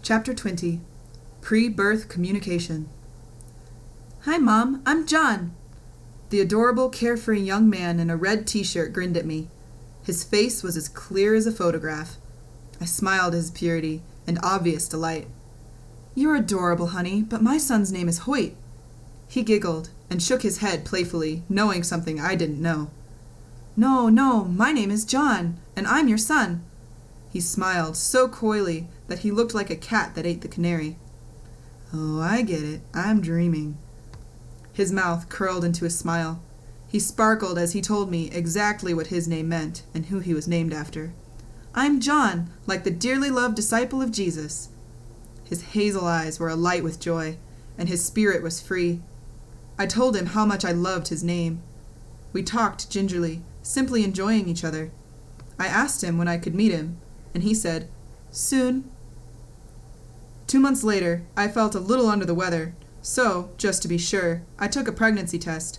Chapter 20. Pre-birth communication. "Hi, Mom. I'm John." The adorable, carefree young man in a red t-shirt grinned at me. His face was as clear as a photograph. I smiled at his purity and obvious delight. "You're adorable, honey, but my son's name is Hoyt." He giggled and shook his head playfully, knowing something I didn't know. No, my name is John, and I'm your son." He smiled so coyly that he looked like a cat that ate the canary. "Oh, I get it. I'm dreaming." His mouth curled into a smile. He sparkled as he told me exactly what his name meant and who he was named after. "I'm John, like the dearly loved disciple of Jesus." His hazel eyes were alight with joy, and his spirit was free. I told him how much I loved his name. We talked gingerly, simply enjoying each other. I asked him when I could meet him, and he said, "Soon." 2 months later, I felt a little under the weather, so, just to be sure, I took a pregnancy test.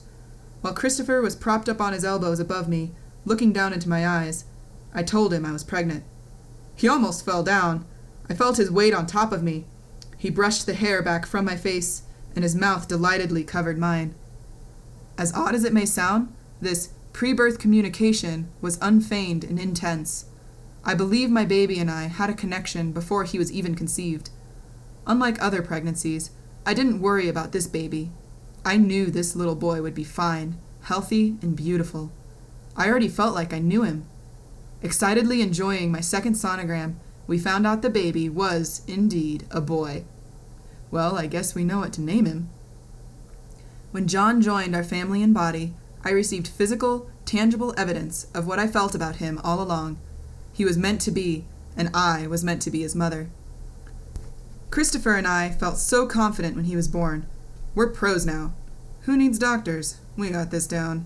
While Christopher was propped up on his elbows above me, looking down into my eyes, I told him I was pregnant. He almost fell down. I felt his weight on top of me. He brushed the hair back from my face, and his mouth delightedly covered mine. As odd as it may sound, this pre-birth communication was unfeigned and intense. I believe my baby and I had a connection before he was even conceived. Unlike other pregnancies, I didn't worry about this baby. I knew this little boy would be fine, healthy, and beautiful. I already felt like I knew him. Excitedly enjoying my second sonogram, we found out the baby was, indeed, a boy. Well, I guess we know what to name him. When John joined our family in body, I received physical, tangible evidence of what I felt about him all along. He was meant to be, and I was meant to be his mother. Christopher and I felt so confident when he was born. We're pros now. Who needs doctors? We got this down.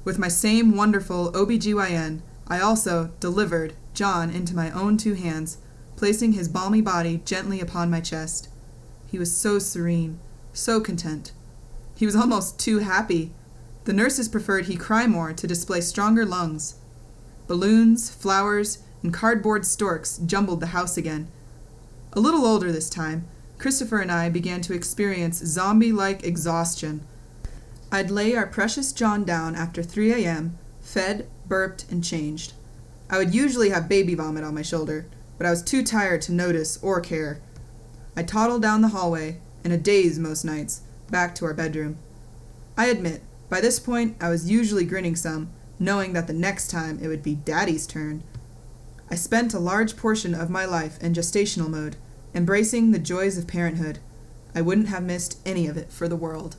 With my same wonderful OBGYN, I also delivered John into my own 2 hands, placing his balmy body gently upon my chest. He was so serene, so content. He was almost too happy. The nurses preferred he cry more to display stronger lungs. Balloons, flowers, and cardboard storks jumbled the house again. A little older this time, Christopher and I began to experience zombie-like exhaustion. I'd lay our precious John down after 3 a.m., fed, burped, and changed. I would usually have baby vomit on my shoulder, but I was too tired to notice or care. I toddled down the hallway, in a daze most nights, back to our bedroom. I admit, by this point I was usually grinning some, knowing that the next time it would be Daddy's turn. I spent a large portion of my life in gestational mode, embracing the joys of parenthood. I wouldn't have missed any of it for the world.